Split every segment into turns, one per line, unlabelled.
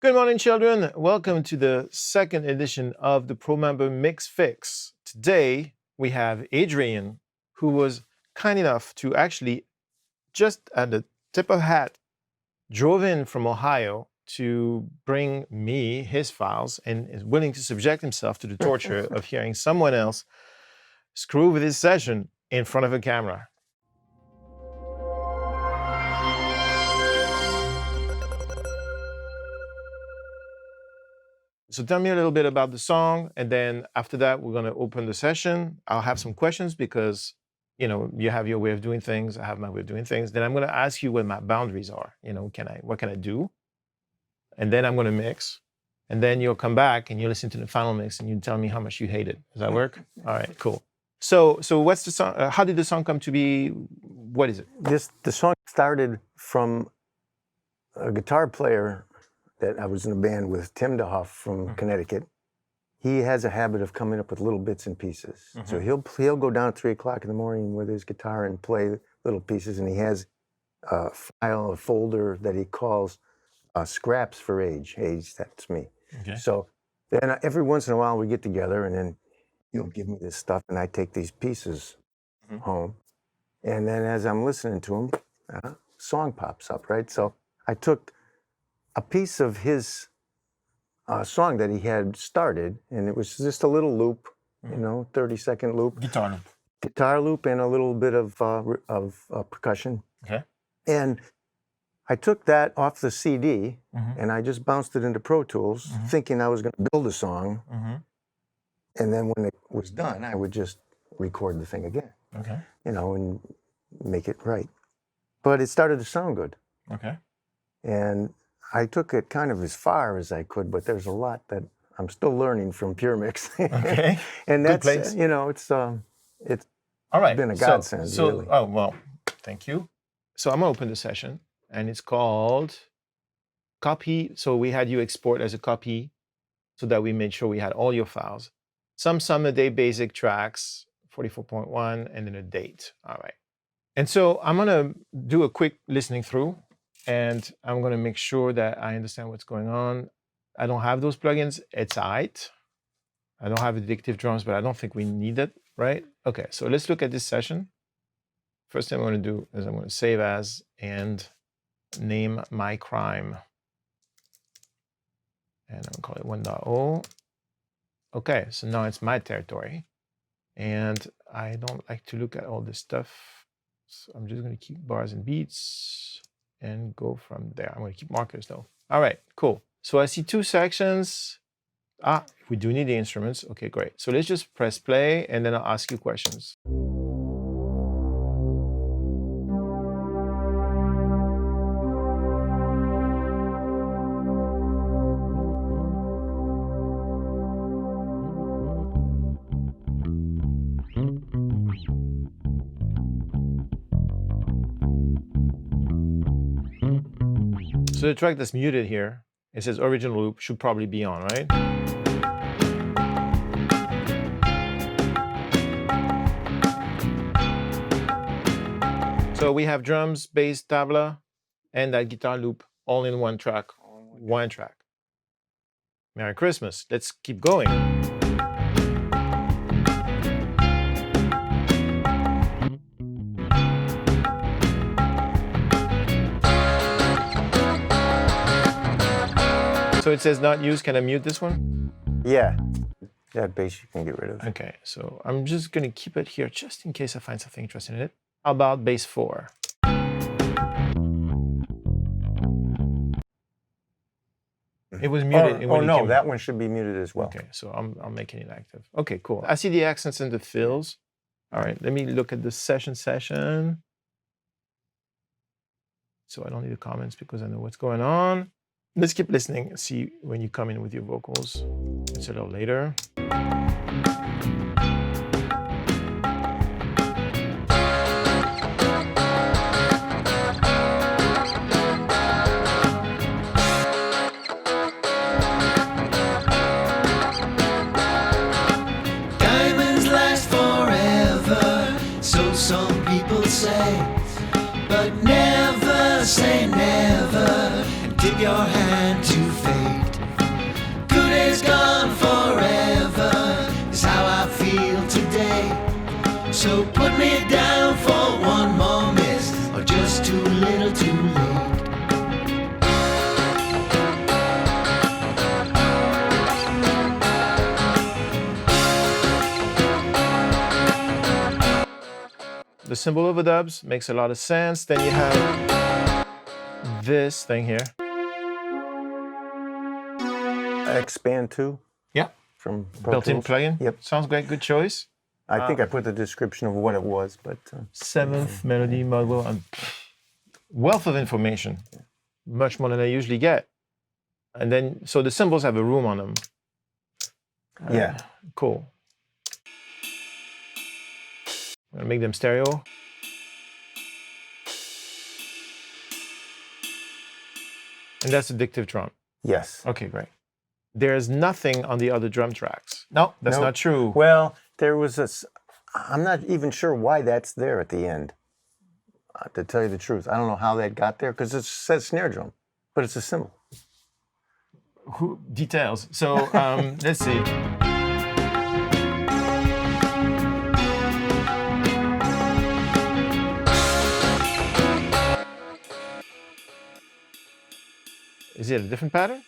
Good morning, children. Welcome to the second edition of the ProMember Mix Fix. Today, we have Adrian, who was kind enough to actually, just at the tip of a hat, drove in from Ohio to bring me his files and is willing to subject himself to the torture of hearing someone else screw with his session in front of a camera. So tell me a little bit about the song, and then after that, we're gonna open the session. I'll have some questions because, you have your way of doing things, I have my way of doing things. Then I'm gonna ask you what my boundaries are. What can I do? And then I'm gonna mix, and then you'll come back and you listen to the final mix and you tell me how much you hate it. Does that work? All right, cool. So what's the song? How did the song come to be? What is it?
The song started from a guitar player that I was in a band with, Tim DeHoff from Connecticut. He has a habit of coming up with little bits and pieces. So he'll go down at 3 o'clock in the morning with his guitar and play little pieces, and he has a folder that he calls Scraps for Age. Age, that's me.
Okay.
So then every once in a while we get together, and then he'll give me this stuff, and I take these pieces home. And then as I'm listening to him, a song pops up, right? So I took a piece of his song that he had started, and it was just a little loop, 30-second loop.
Guitar loop.
Guitar loop and a little bit of percussion.
Okay.
And I took that off the CD, and I just bounced it into Pro Tools, thinking I was going to build a song. And then when it was done, I would just record the thing again.
Okay.
And make it right. But it started to sound good.
Okay.
And I took it kind of as far as I could, but there's a lot that I'm still learning from Pure Mix.
Okay.
And
Good
that's,
place.
it's
All right.
been a godsend, really.
Oh, well, thank you. So I'm gonna open the session, and it's called Copy. So we had you export as a copy so that we made sure we had all your files. Some Summer Day basic tracks, 44.1, and then a date. All right. And so I'm gonna do a quick listening through, and I'm gonna make sure that I understand what's going on. I don't have those plugins, it's all right. I don't have addictive drums, but I don't think we need it, right? Okay, so let's look at this session. First thing I'm gonna do is I'm gonna save as and name my crime. And I'm gonna call it 1.0. Okay, so now it's my territory. And I don't like to look at all this stuff. So I'm just gonna keep bars and beats and go from there. I'm gonna keep markers though. All right, cool. So I see 2 sections. We do need the instruments. Okay, great. So let's just press play and then I'll ask you questions. So the track that's muted here, it says original loop, should probably be on, right? So we have drums, bass, tabla, and that guitar loop all in one track. One track. Merry Christmas. Let's keep going. So it says not used. Can I mute this one?
Yeah. That bass you can get rid of.
Okay, so I'm just gonna keep it here just in case I find something interesting in it. How about bass 4? It was muted.
No, that one should be muted as well.
Okay, so I'm making it active. Okay, cool. I see the accents and the fills. All right, let me look at the session. So I don't need the comments because I know what's going on. Let's keep listening and see when you come in with your vocals. It's a little later.
Diamonds last forever, so some people say, but never say never, and dip your hand to fate. So put me down for one more miss, or just too little too late.
The symbol overdubs makes a lot of sense. Then you have this thing here.
Expand 2
Yeah.
from Pro
Built-in
Tools.
plugin.
Yep.
Sounds great. Good choice.
I think I put the description of what it was, but
Seventh melody model and wealth of information, much more than I usually get. And then, so the cymbals have a room on them.
yeah.
Cool. I'm gonna make them stereo. And that's addictive drum.
Yes.
Okay, great. There's nothing on the other drum tracks. No, that's
Nope.
not true.
Well, there was I'm not even sure why that's there at the end. To tell you the truth, I don't know how that got there because it says snare drum, but it's a cymbal.
Who details? So let's see. Is it a different pattern?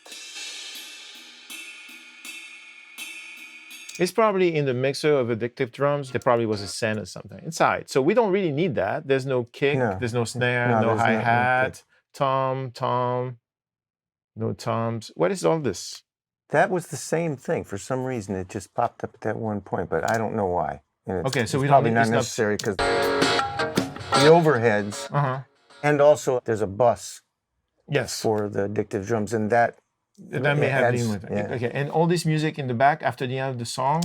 It's probably in the mixer of addictive drums. There probably was a send or something inside. So we don't really need that. There's no kick,
No.
there's no snare,
No,
no
there's no
hi-hat,
kick.
tom, no toms. What is all this?
That was the same thing. For some reason, it just popped up at that one point, but I don't know why. And
Okay, so
it's
we don't
probably
need-
not
it's not-
necessary because the overheads,
Uh-huh.
and also there's a bus
Yes.
for the addictive drums, and that
That may have been
adds-
with it.
yeah.
Okay, and all this music in the back after the end of the song?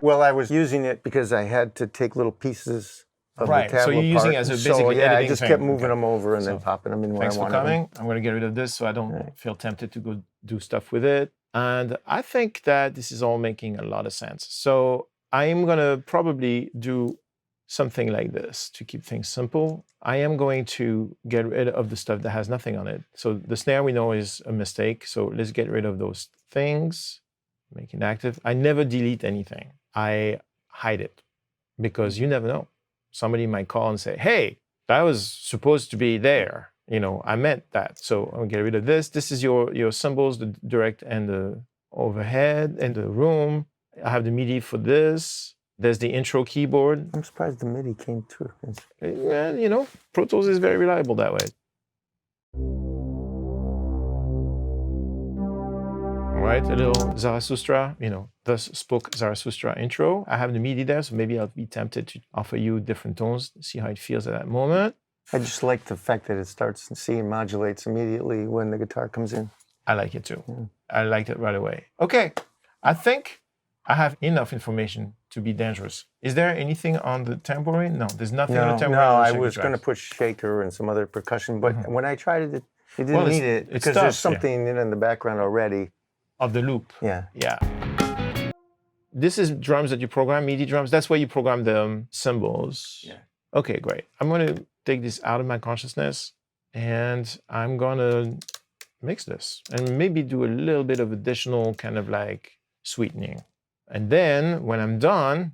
Well, I was using it because I had to take little pieces of
Right,
the
so
tabla
you're using
part.
it as a
So,
basically
yeah, I
editing
just
thing.
kept moving
Okay.
them over and then
So,
popping them in where
Thanks
I
for
wanted them.
coming. I'm going to get rid of this so I don't
Right.
feel tempted to go do stuff with it. And I think that this is all making a lot of sense. So I am going to probably do something like this to keep things simple. I am going to get rid of the stuff that has nothing on it. So the snare we know is a mistake. So let's get rid of those things, make it active. I never delete anything. I hide it because you never know. Somebody might call and say, hey, that was supposed to be there. You know, I meant that. So I'm gonna get rid of this. This is your cymbals, the direct and the overhead and the room. I have the MIDI for this. There's the intro keyboard.
I'm surprised the MIDI came through.
Well, you know, Pro Tools is very reliable that way. All right, a little Zarathustra, you know, thus spoke Zarathustra intro. I have the MIDI there, so maybe I'll be tempted to offer you different tones, see how it feels at that moment.
I just like the fact that it starts in C and modulates immediately when the guitar comes in.
I like it too.
Yeah.
I liked it right away. Okay, I think I have enough information to be dangerous. Is there anything on the tambourine? No, there's nothing on
No,
the tambourine.
no,
or the
I
shaker
was going to
tracks.
put shaker and some other percussion, but when I tried it, it didn't
Well, it's-
need it
it's
because
tough,
there's
yeah.
something in the background already.
Of the loop.
Yeah.
Yeah. This is drums that you program, MIDI drums. That's where you program the cymbals.
Yeah.
Okay, great. I'm going to take this out of my consciousness and I'm going to mix this and maybe do a little bit of additional kind of like sweetening. And then when I'm done,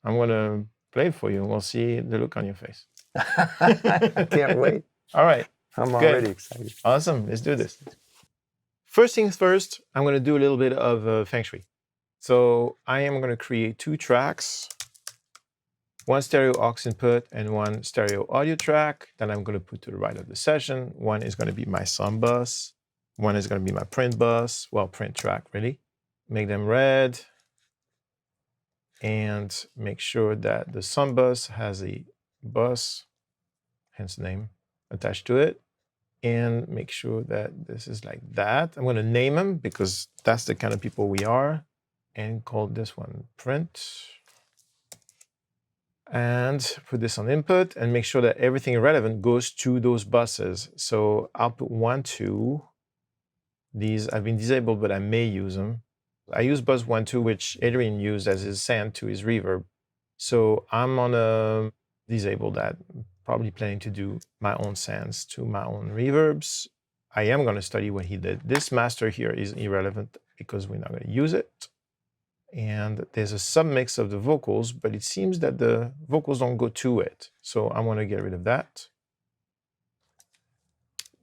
I'm going to play it for you and we'll see the look on your face.
I can't wait.
All right.
I'm
Good.
already excited.
Awesome. Let's do this. First things first, I'm going to do a little bit of Feng Shui. So I am going to create 2 tracks, one stereo aux input and one stereo audio track that I'm going to put to the right of the session. One is going to be my sound bus. One is going to be my print bus. Well, print track, really. Make them red. And make sure that the sound bus has a bus, hence the name, attached to it. And make sure that this is like that. I'm going to name them because that's the kind of people we are. And call this one print. And put this on input and make sure that everything relevant goes to those buses. So output 1, 2. These I've been disabled, but I may use them. I use bus 1, 2, which Adrian used as his send to his reverb. So I'm on a disable that. Probably planning to do my own sends to my own reverbs. I am going to study what he did. This master here is irrelevant because we're not going to use it. and there's a submix of the vocals, but it seems that the vocals don't go to it. So I'm going to get rid of that.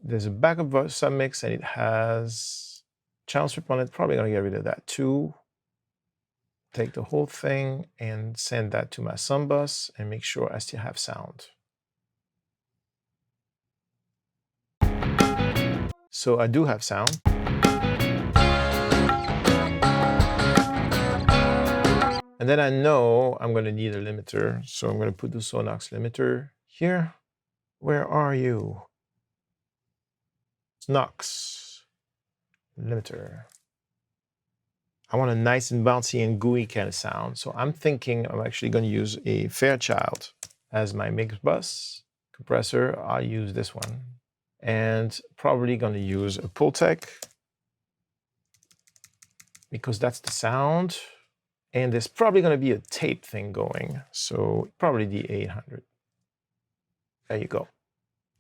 There's a backup submix and it has channel strip on it. Probably going to get rid of that too. Take the whole thing and send that to my SUM bus and make sure I still have sound. So I do have sound. And then I know I'm going to need a limiter. So I'm going to put the Sonox limiter here. Where are you? Sonox limiter. I want a nice and bouncy and gooey kind of sound. So I'm thinking I'm actually going to use a Fairchild as my mix bus. Compressor, I'll use this one. And probably going to use a Pultec because that's the sound. And there's probably going to be a tape thing going. So probably the 800. There you go.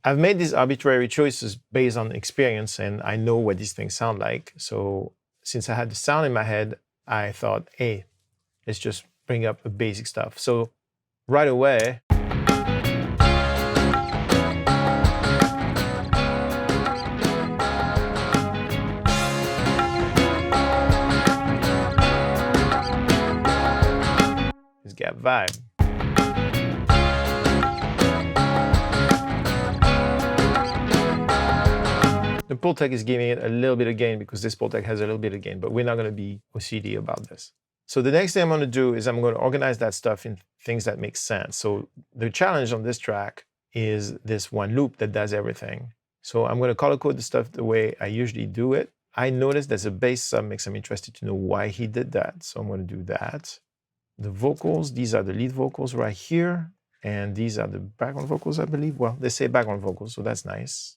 I've made these arbitrary choices based on experience and I know what these things sound like. So since I had the sound in my head, I thought, hey, let's just bring up the basic stuff. So right away, is Gap Vibe. The Pultec is giving it a little bit of gain because this Pultec has a little bit of gain, but we're not going to be OCD about this. So the next thing I'm going to do is I'm going to organize that stuff in things that make sense. So the challenge on this track is this one loop that does everything. So I'm going to color code the stuff the way I usually do it. I noticed there's a bass submix. I'm interested to know why he did that. So I'm going to do that. The vocals, these are the lead vocals right here. And these are the background vocals, I believe. Well, they say background vocals, so that's nice.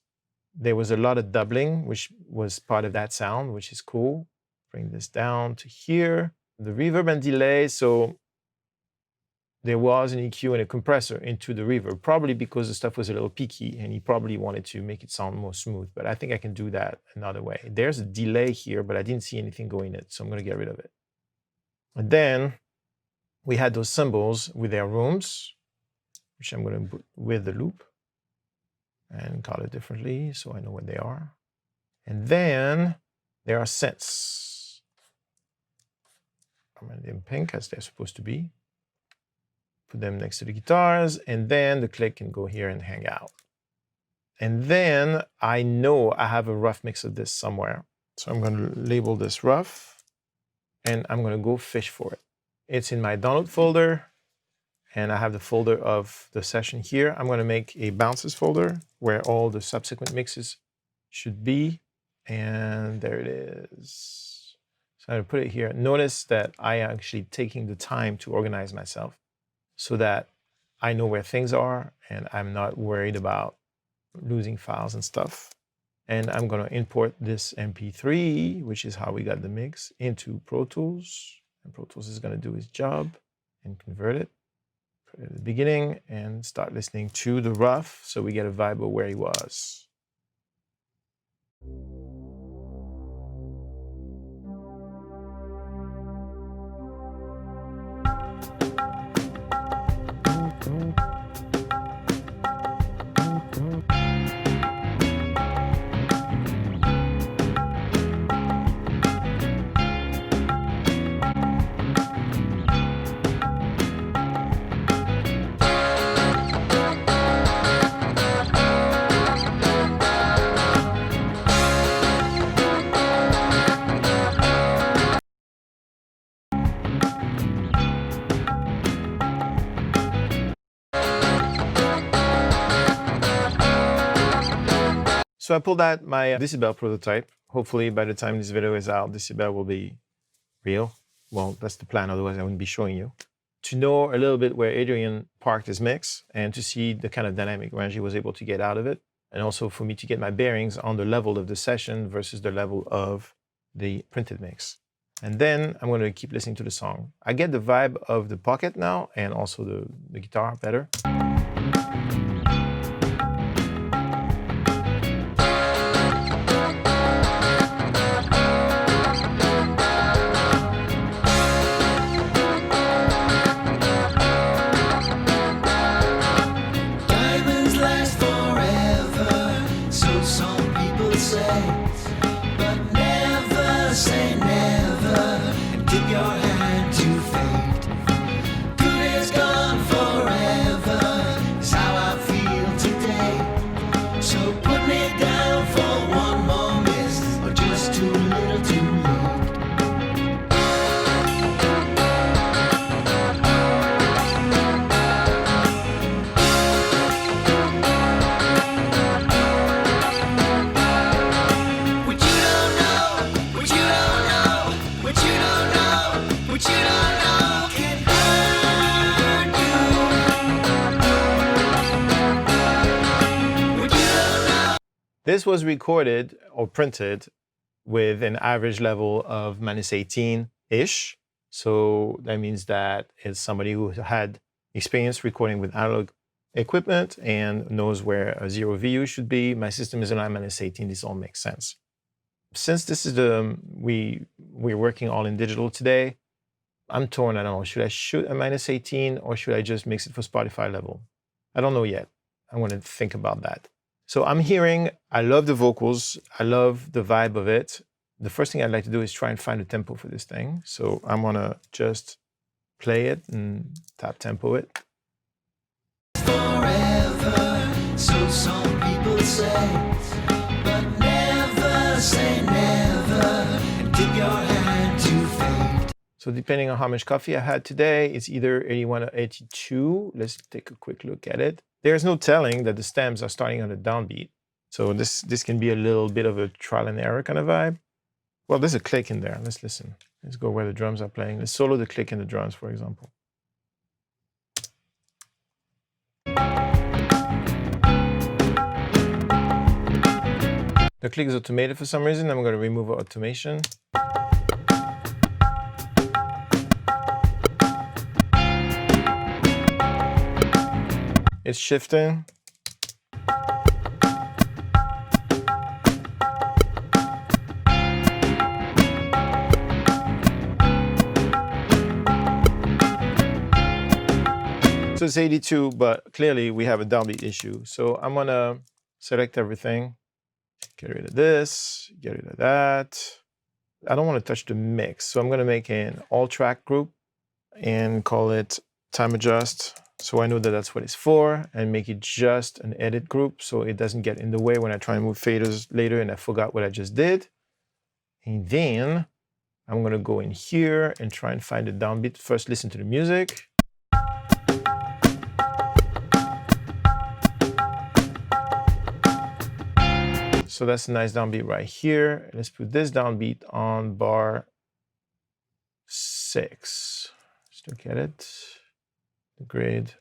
There was a lot of doubling, which was part of that sound, which is cool. Bring this down to here. The reverb and delay, so there was an EQ and a compressor into the reverb, probably because the stuff was a little peaky and he probably wanted to make it sound more smooth, but I think I can do that another way. There's a delay here, but I didn't see anything going in it, so I'm gonna get rid of it. And then we had those cymbals with their rooms, which I'm gonna put with the loop and color differently so I know what they are. And then there are synths. I'm in pink as they're supposed to be. Put them next to the guitars, and then the click can go here and hang out. And then I know I have a rough mix of this somewhere. So I'm going to label this rough, and I'm going to go fish for it. It's in my download folder. And I have the folder of the session here. I'm going to make a bounces folder where all the subsequent mixes should be. And there it is. So I'm going to put it here. Notice that I am actually taking the time to organize myself so that I know where things are and I'm not worried about losing files and stuff. And I'm going to import this MP3, which is how we got the mix, into Pro Tools. And Pro Tools is going to do its job and convert it. At the beginning and start listening to the rough so we get a vibe of where he was. So I pulled out my Decibel prototype. Hopefully by the time this video is out, Decibel will be real. Well, that's the plan, otherwise I wouldn't be showing you. To know a little bit where Adrian parked his mix and to see the kind of dynamic range he was able to get out of it. And also for me to get my bearings on the level of the session versus the level of the printed mix. And then I'm going to keep listening to the song. I get the vibe of the pocket now and also the guitar better. This was recorded or printed with an average level of -18-ish. So that means that it's somebody who had experience recording with analog equipment and knows where a 0 VU should be. My system is around -18. This all makes sense. Since this is we're working all in digital today, I'm torn. I don't know. Should I shoot a -18 or should I just mix it for Spotify level? I don't know yet. I'm going to think about that. So I'm hearing, I love the vocals. I love the vibe of it. The first thing I'd like to do is try and find a tempo for this thing. So I'm going to just play it and tap tempo it.
Forever, so some people say, but never say never, and tip your hand to fate.
So depending on how much coffee I had today, it's either 81 or 82. Let's take a quick look at it. There's no telling that the stems are starting on a downbeat. So this can be a little bit of a trial and error kind of vibe. Well, there's a click in there. Let's listen. Let's go where the drums are playing. Let's solo the click in the drums, for example. The click is automated for some reason. I'm going to remove automation. It's shifting. So it's 82, but clearly we have a downbeat issue. So I'm gonna select everything, get rid of this, get rid of that. I don't want to touch the mix. So I'm gonna make an all track group and call it time adjust. So I know that that's what it's for, and make it just an edit group so it doesn't get in the way when I try and move faders later and I forgot what I just did. And then I'm gonna go in here and try and find the downbeat. First, listen to the music. So that's a nice downbeat right here. Let's put this downbeat on bar 6. Let's look at it. The grade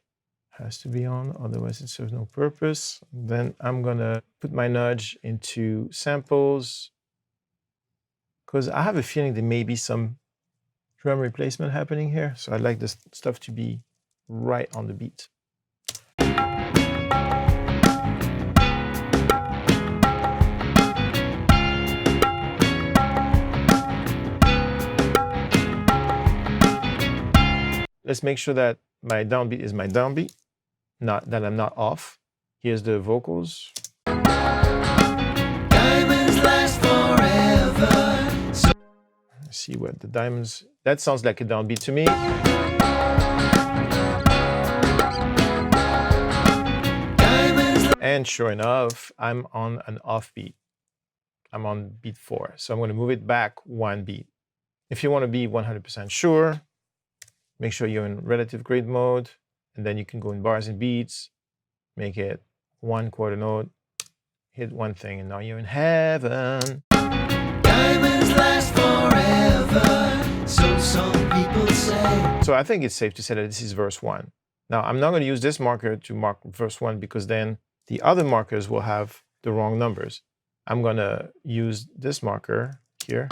has to be on, otherwise it serves no purpose. Then I'm gonna put my nudge into samples because I have a feeling there may be some drum replacement happening here. So I'd like this stuff to be right on the beat. Let's make sure that my downbeat is my downbeat, not that I'm not off. Here's the vocals.
Diamonds last forever.
Let's see what the diamonds, that sounds like a downbeat to me. And sure enough, I'm on an offbeat. I'm on beat 4. So I'm going to move it back 1 beat. If you want to be 100% sure, make sure you're in relative grade mode, and then you can go in bars and beats, make it 1 quarter note, hit one thing, and now you're in heaven.
Diamonds last forever, so some people say.
So I think it's safe to say that this is verse 1. Now, I'm not going to use this marker to mark verse 1 because then the other markers will have the wrong numbers. I'm going to use this marker here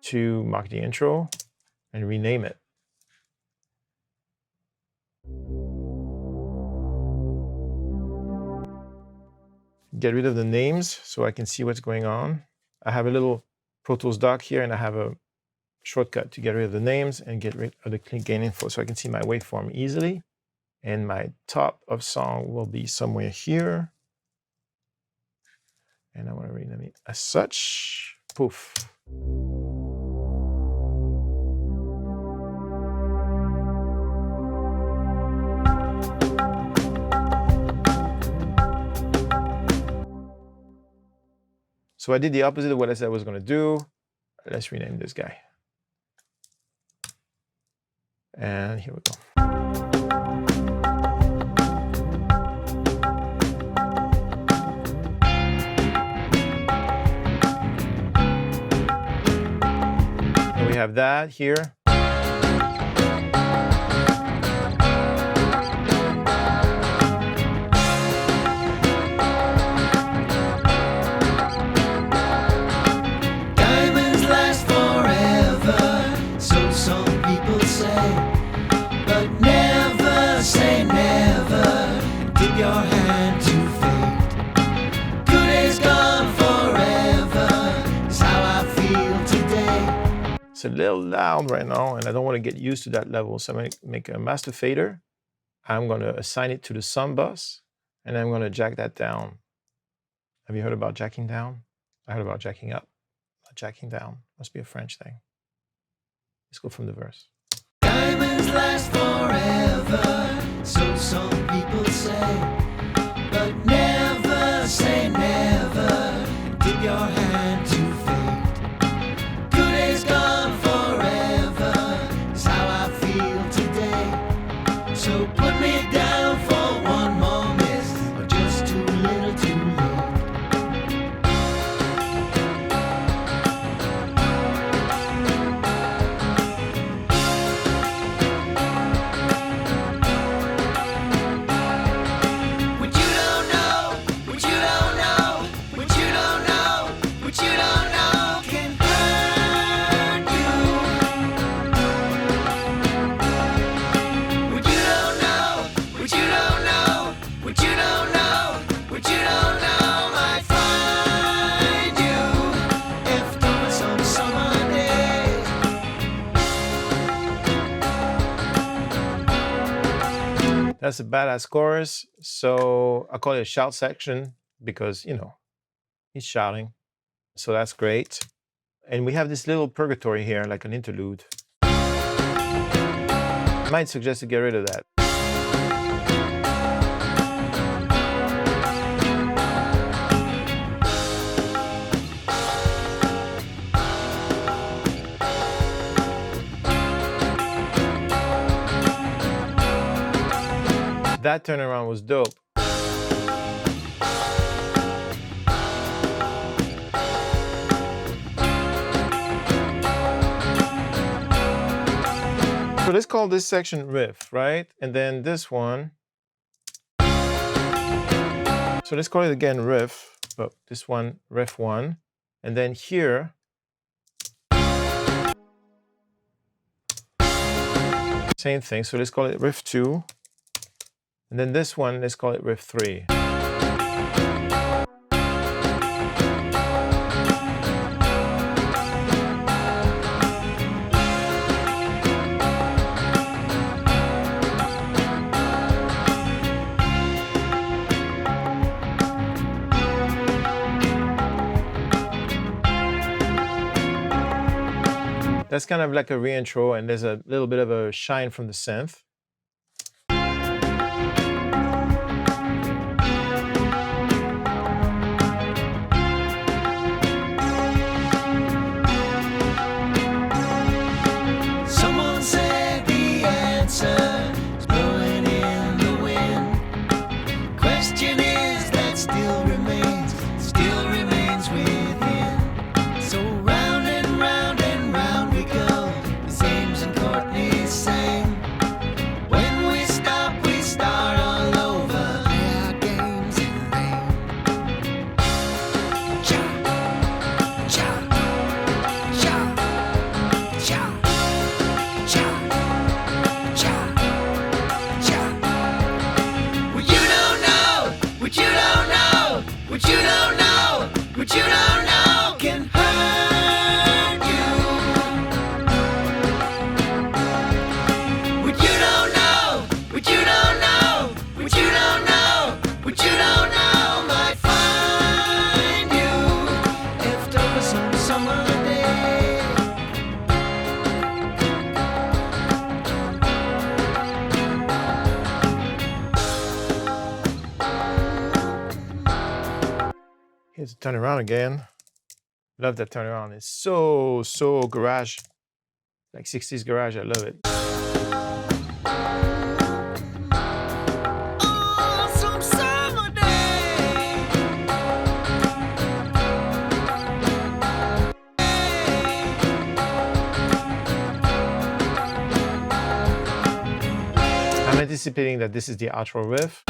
to mark the intro and rename it. Get rid of the names so I can see what's going on. I have a little Pro Tools dock here, and I have a shortcut to get rid of the names and get rid of the click gain info so I can see my waveform easily. And my top of song will be somewhere here. And I want to rename it as such. Poof. So I did the opposite of what I said I was going to do. Let's rename this guy. And here we go. And we have that here. It's a little loud right now, and I don't want to get used to that level. So I'm going to make a master fader. I'm going to assign it to the sum bus, and I'm going to jack that down. Have you heard about jacking down? I heard about jacking up. Jacking down must be a French thing. Let's go from the verse.
Diamonds last forever, so some people say, but never say never. Dip your hand to fate. Good is gone forever, is how I feel today. So put me down for one more miss, or just too little too late. What you don't know, what you don't know, what you don't know, what you don't know can hurt you. What you don't know, what you don't know, what you don't know, what you don't know might find you if over some summer day.
That's a badass chorus. So I call it a shout section because, you know, he's shouting. So that's great. And we have this little purgatory here, like an interlude. I might suggest to get rid of that. That turnaround was dope. So let's call this section riff, right? And then this one. So let's call it again riff, but this one riff 1. And then here, same thing. So let's call it riff 2. And then this one, let's call it riff 3. That's kind of like a reintro, and there's a little bit of a shine from the synth.
Someone said the answer is blowing in the wind. Question is that still remains within. So round and round we go, as Ames and Courtney sang. When we stop, we start all over. Play our games in vain. Cha, cha, cha, cha. Cha, cha, cha. What you don't know, what you don't know, what you don't know, what you don't know can hurt you. What you don't know, what you don't know, what you don't know, what you don't know might find you if over some summer day.
Here's a turn around again. Love that turn around. It's so garage. Like 60s garage, I love it.
On some summer day.
I'm anticipating that this is the outro riff.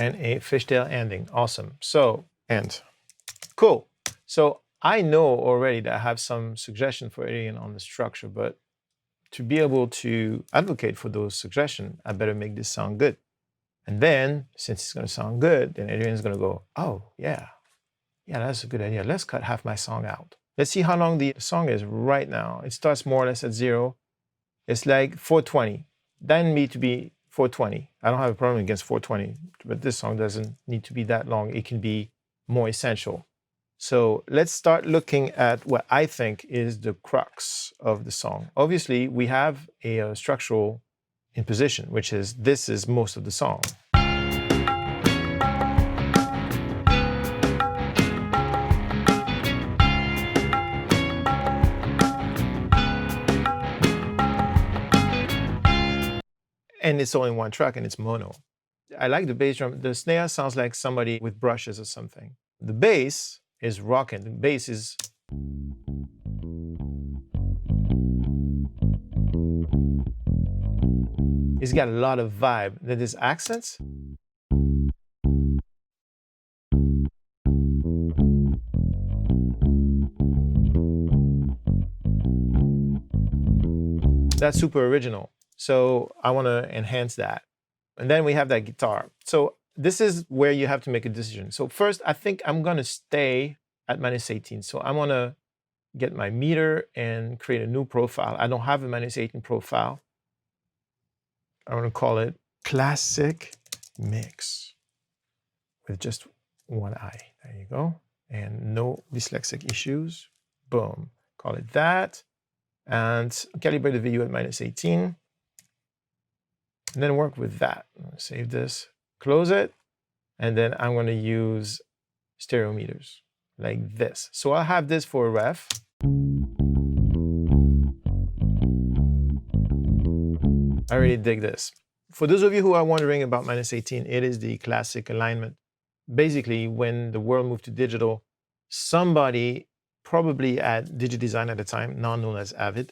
and a fishtail ending. Awesome. So, end. Cool. So I know already that I have some suggestion for Adrian on the structure, but to be able to advocate for those suggestions, I better make this sound good. And then, since it's going to sound good, then Adrian's going to go, oh, yeah, that's a good idea. Let's cut half my song out. Let's see how long the song is right now. It starts more or less at 0. It's like 420. That need to be 420. I don't have a problem against 420, but this song doesn't need to be that long. It can be more essential. So let's start looking at what I think is the crux of the song. Obviously, we have a structural imposition, which is this is most of the song. And it's only one track and it's mono. I like the bass drum. The snare sounds like somebody with brushes or something. The bass is rocking. The bass is... It's got a lot of vibe. Then there's accents. That's super original. So I want to enhance that. And then we have that guitar. So this is where you have to make a decision. So first, I think I'm going to stay at -18. So I want to get my meter and create a new profile. I don't have a -18 profile. I want to call it Classic Mix with just one I. There you go. And no dyslexic issues. Boom. Call it that. And calibrate the video at -18. And then work with that. Save this, close it, and then I'm going to use stereo meters like this. So I'll have this for a ref. I really dig this. For those of you who are wondering about -18, it is the classic alignment. Basically, when the world moved to digital, somebody probably at DigiDesign at the time, now known as Avid,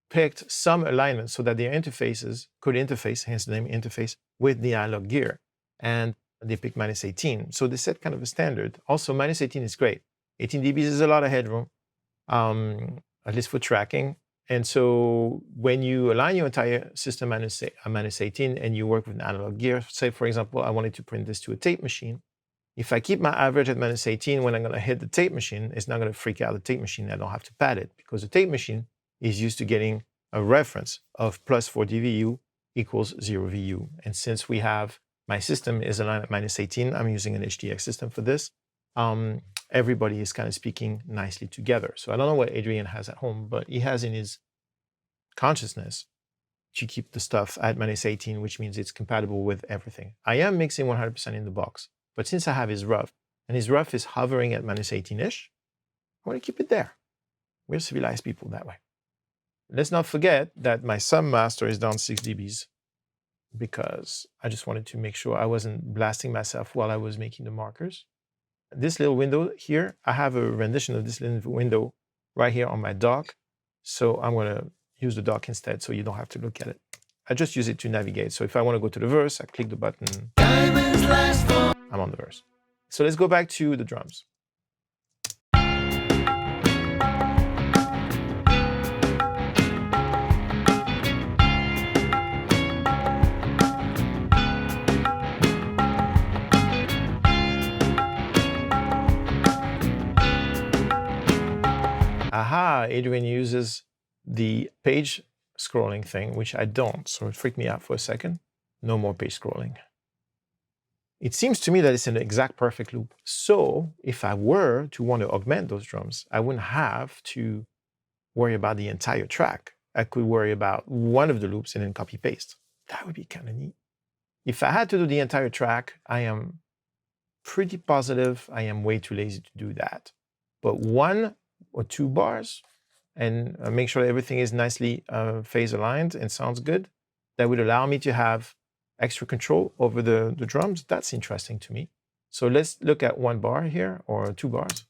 picked some alignment so that their interfaces could interface, hence the name interface, with the analog gear. And they picked -18. So they set kind of a standard. Also, -18 is great. 18 dB is a lot of headroom, at least for tracking. And so when you align your entire system at -18 and you work with an analog gear, say, for example, I wanted to print this to a tape machine. If I keep my average at -18, when I'm going to hit the tape machine, it's not going to freak out the tape machine. I don't have to pad it because the tape machine is used to getting a reference of +4 dVu equals 0 VU. And since we have, my system is aligned at -18, I'm using an HDX system for this, everybody is kind of speaking nicely together. So I don't know what Adrian has at home, but he has in his consciousness to keep the stuff at -18, which means it's compatible with everything. I am mixing 100% in the box, but since I have his rough, and his rough is hovering at -18-ish, I want to keep it there. We're civilized people that way. Let's not forget that my sum master is down 6 dBs because I just wanted to make sure I wasn't blasting myself while I was making the markers. This little window here, I have a rendition of this little window right here on my dock. So I'm going to use the dock instead so you don't have to look at it. I just use it to navigate. So if I want to go to the verse, I click the button. I'm on the verse. So let's go back to the drums. Aha, Adrian uses the page scrolling thing, which I don't, so it freaked me out for a second. No more page scrolling. It seems to me that it's an exact perfect loop. So if I were to want to augment those drums, I wouldn't have to worry about the entire track. I could worry about one of the loops and then copy paste. That would be kind of neat. If I had to do the entire track, I am pretty positive I am way too lazy to do that. But 1 or 2 bars and make sure everything is nicely phase aligned and sounds good, that would allow me to have extra control over the drums. That's interesting to me. So let's look at 1 bar here or 2 bars.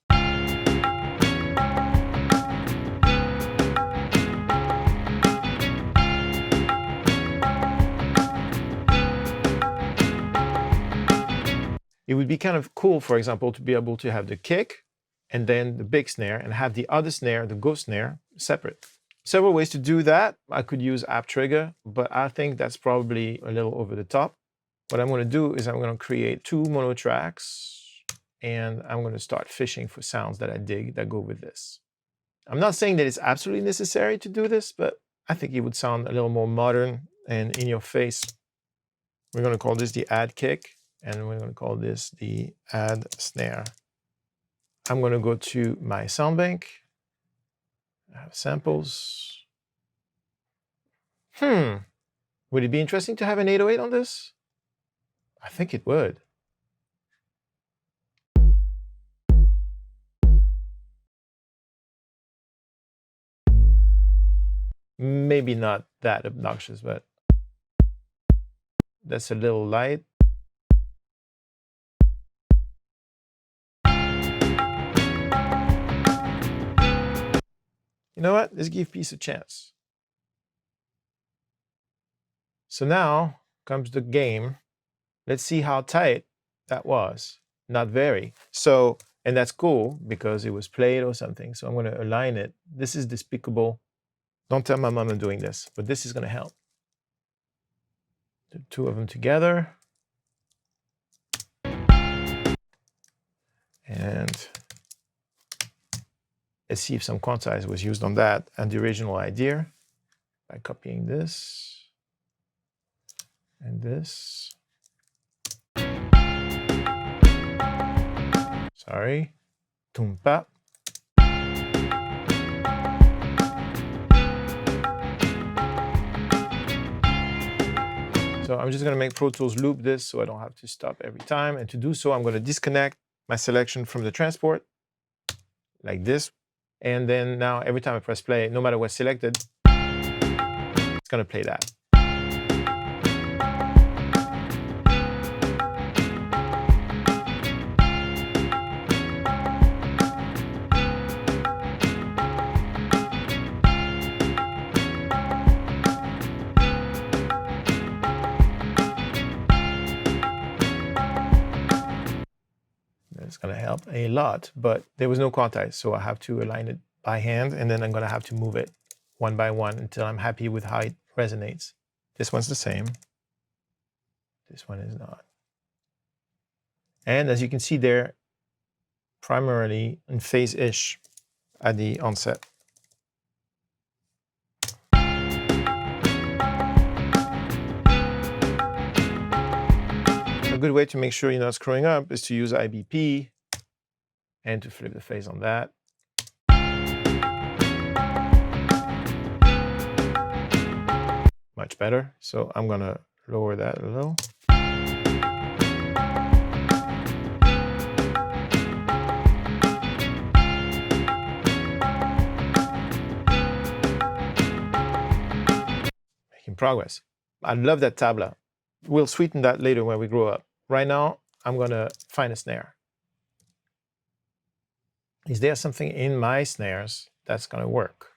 It would be kind of cool, for example, to be able to have the kick and then the big snare and have the other snare, the ghost snare, separate. Several ways to do that. I could use App Trigger, but I think that's probably a little over the top. What I'm going to do is I'm going to create 2 mono tracks, and I'm going to start fishing for sounds that I dig that go with this. I'm not saying that it's absolutely necessary to do this, but I think it would sound a little more modern and in your face. We're going to call this the add kick, and we're going to call this the add snare. I'm going to go to my sound bank. I have samples. Would it be interesting to have an 808 on this? I think it would. Maybe not that obnoxious, but that's a little light. You know what? Let's give peace a chance. So now comes the game. Let's see how tight that was. Not very. So, and that's cool because it was played or something. So I'm going to align it. This is despicable. Don't tell my mom I'm doing this, but this is going to help. The 2 of them together. And let's see if some quantize was used on that and the original idea by copying this and this. Sorry. Tumpa. So I'm just going to make Pro Tools loop this so I don't have to stop every time. And to do so, I'm going to disconnect my selection from the transport like this. And then now every time I press play, no matter what's selected, it's going to play that. It's going to help a lot, but there was no quantize, so I have to align it by hand, and then I'm going to have to move it one by one until I'm happy with how it resonates. This one's the same. This one is not. And as you can see, they're primarily in phase-ish at the onset. A good way to make sure you're not screwing up is to use IBP and to flip the phase on that. Much better. So I'm going to lower that a little. Making progress. I love that tabla. We'll sweeten that later when we grow up. Right now, I'm going to find a snare. Is there something in my snares that's going to work?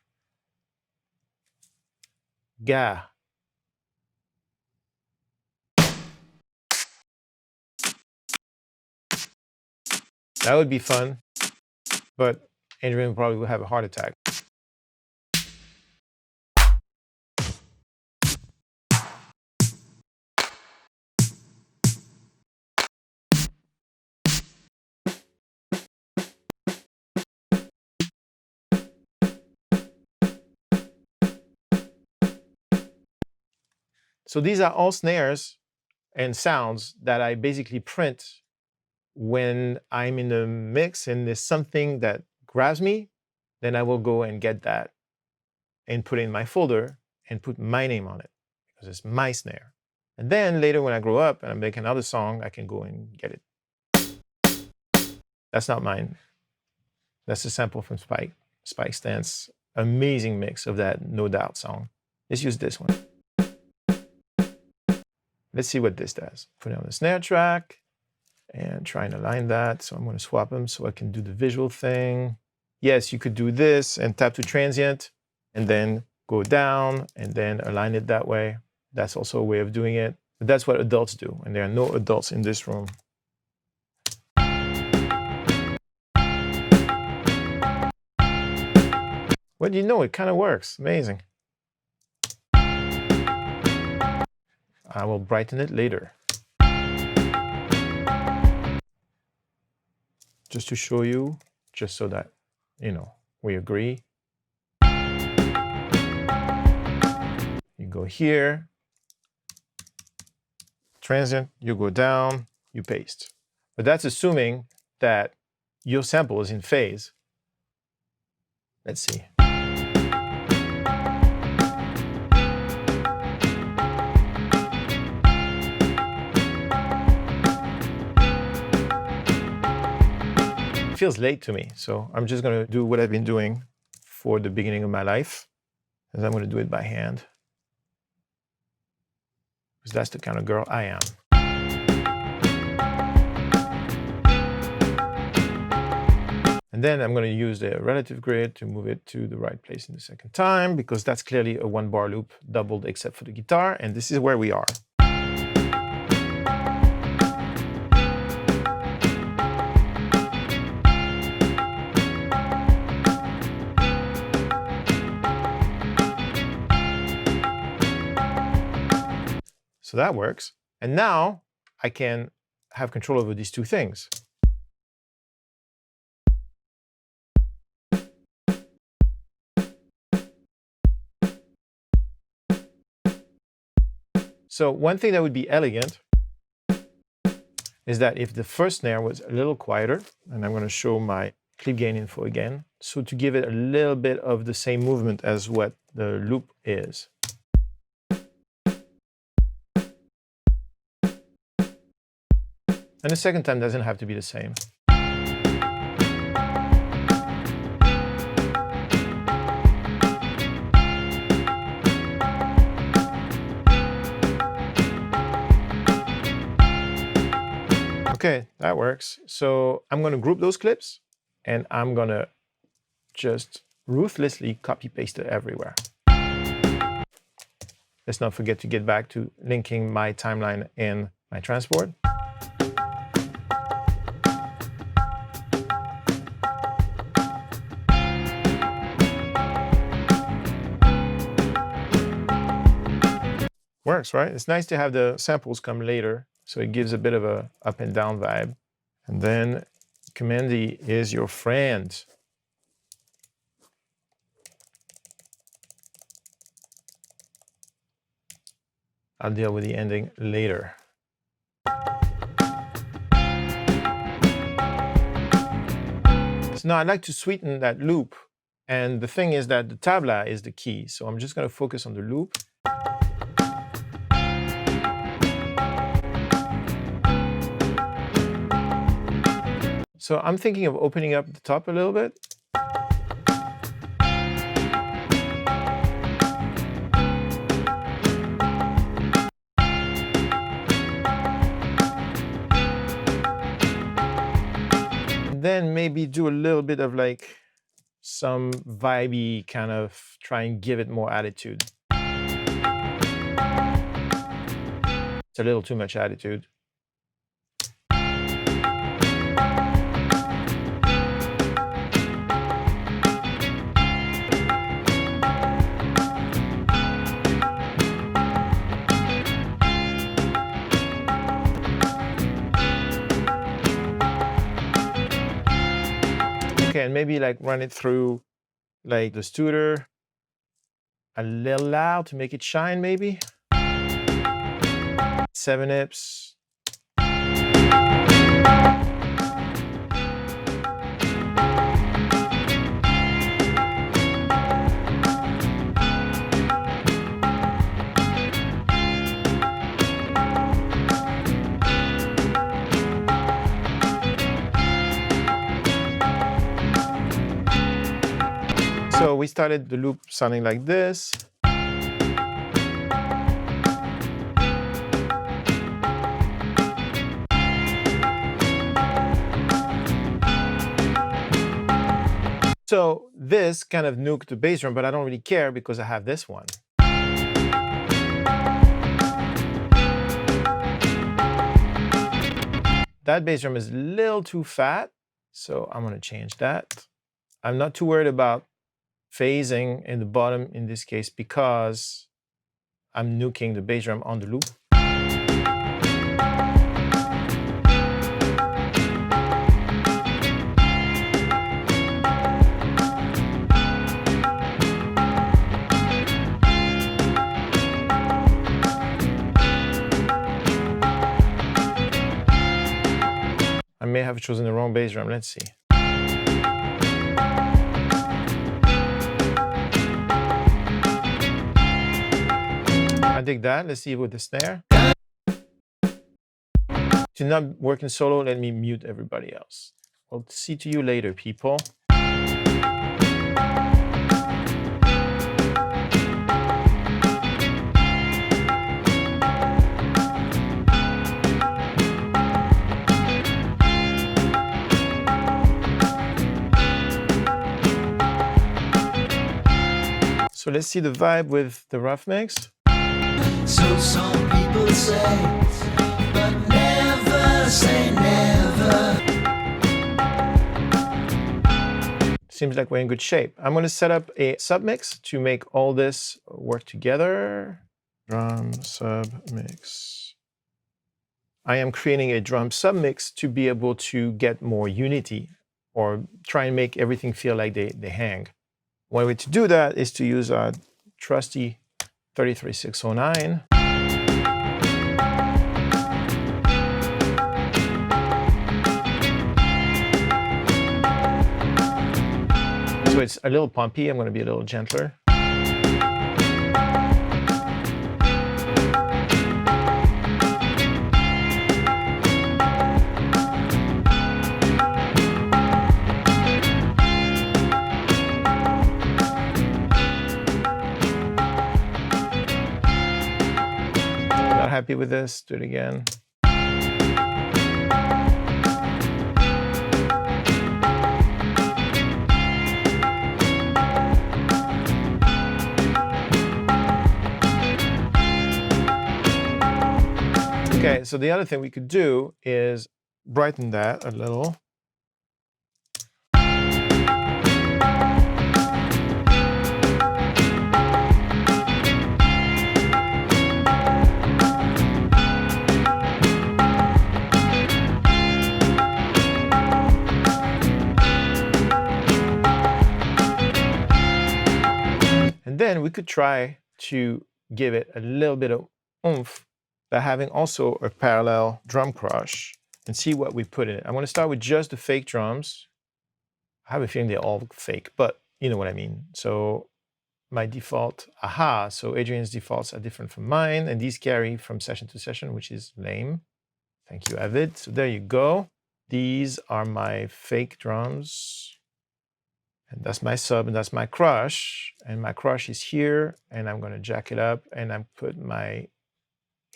Ga. That would be fun, but Adrian probably will have a heart attack. So these are all snares and sounds that I basically print when I'm in the mix and there's something that grabs me, then I will go and get that and put it in my folder and put my name on it because it's my snare. And then later when I grow up and I make another song, I can go and get it. That's not mine. That's a sample from Spike. Spike Stance, amazing mix of that No Doubt song. Let's use this one. Let's see what this does. Put it on the snare track and try and align that. So I'm going to swap them so I can do the visual thing. Yes, you could do this and tap to transient and then go down and then align it that way. That's also a way of doing it. But that's what adults do, and there are no adults in this room. What do you know? It kind of works. Amazing. I will brighten it later. Just to show you, just so that, you know, we agree. You go here, transient, you go down, you paste. But that's assuming that your sample is in phase. Let's see. It feels late to me, so I'm just gonna do what I've been doing for the beginning of my life, and I'm gonna do it by hand. Because that's the kind of girl I am. And then I'm going to use the relative grid to move it to the right place in the second time, because that's clearly a 1-bar loop doubled except for the guitar, and this is where we are. So that works. And now I can have control over these two things. So one thing that would be elegant is that if the first snare was a little quieter, and I'm going to show my clip gain info again, so to give it a little bit of the same movement as what the loop is. And the second time doesn't have to be the same. Okay, that works. So I'm going to group those clips, and I'm going to just ruthlessly copy paste it everywhere. Let's not forget to get back to linking my timeline in my transport. Works, right? It's nice to have the samples come later, so it gives a bit of a up and down vibe. And then Command D is your friend. I'll deal with the ending later. So now I'd like to sweeten that loop. And the thing is that the tabla is the key. So I'm just going to focus on the loop. So I'm thinking of opening up the top a little bit. And then maybe do a little bit of like some vibey kind of try and give it more attitude. It's a little too much attitude. Okay, and maybe like run it through like the Studer a little loud to make it shine, maybe. 7 ips. So we started the loop sounding like this. So this kind of nuked the bass drum, but I don't really care because I have this one. That bass drum is a little too fat, so I'm going to change that. I'm not too worried about phasing in the bottom in this case because I'm nuking the bass drum on the loop. I may have chosen the wrong bass drum. Let's see. I dig that. Let's see with the snare. To not work in solo, let me mute everybody else. I'll see to you later, people. So let's see the vibe with the rough mix.
So some people say, but never say never.
Seems like we're in good shape. I'm going to set up a submix to make all this work together. Drum submix. I am creating a drum submix to be able to get more unity or try and make everything feel like they hang. One way to do that is to use our trusty 33609. So it's a little pumpy. I'm going to be a little gentler. Not happy with this. Do it again. Okay, so the other thing we could do is brighten that a little. And then we could try to give it a little bit of oomph by having also a parallel drum crush and see what we put in it. I'm going to start with just the fake drums. I have a feeling they're all fake, but you know what I mean. So my default, so Adrian's defaults are different from mine, and these carry from session to session, which is lame. Thank you, Avid. So there you go. These are my fake drums. And that's my sub, and that's my crush. And my crush is here, and I'm going to jack it up, and I'm put my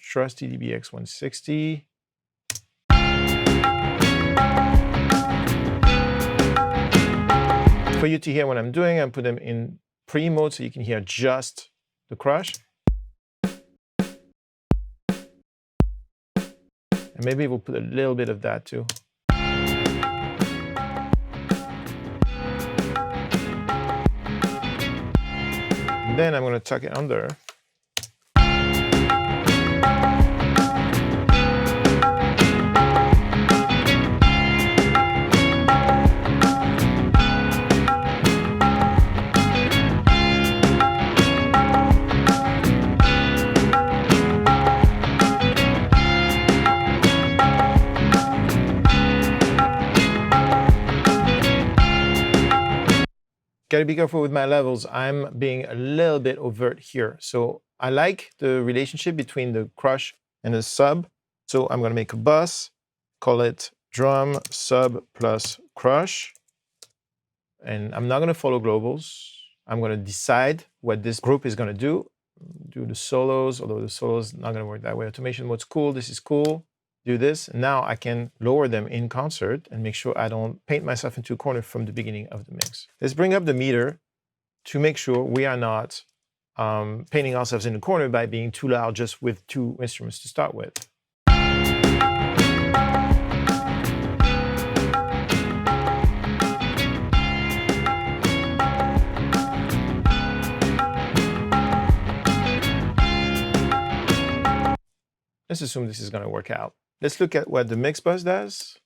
trusty DBX 160. For you to hear what I'm doing, I put them in pre mode so you can hear just the crush. And maybe we'll put a little bit of that too. And then I'm going to tuck it under. Gotta be careful with my levels. I'm being a little bit overt here. So I like the relationship between the crush and the sub. So I'm gonna make a bus, call it drum sub plus crush. And I'm not gonna follow globals. I'm gonna decide what this group is gonna do the solos, although the solos not gonna work that way. Automation mode's cool, this is cool. Do this. Now I can lower them in concert and make sure I don't paint myself into a corner from the beginning of the mix. Let's bring up the meter to make sure we are not painting ourselves in the corner by being too loud just with two instruments to start with. Let's assume this is going to work out. Let's look at what the mix bus does.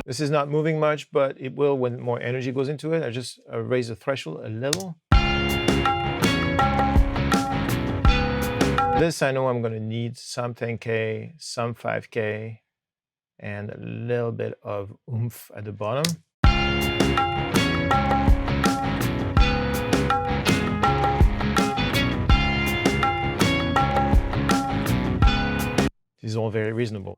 This is not moving much, but it will when more energy goes into it. I just raise the threshold a little. This I know I'm going to need some 10K, some 5K, and a little bit of oomph at the bottom. This is all very reasonable.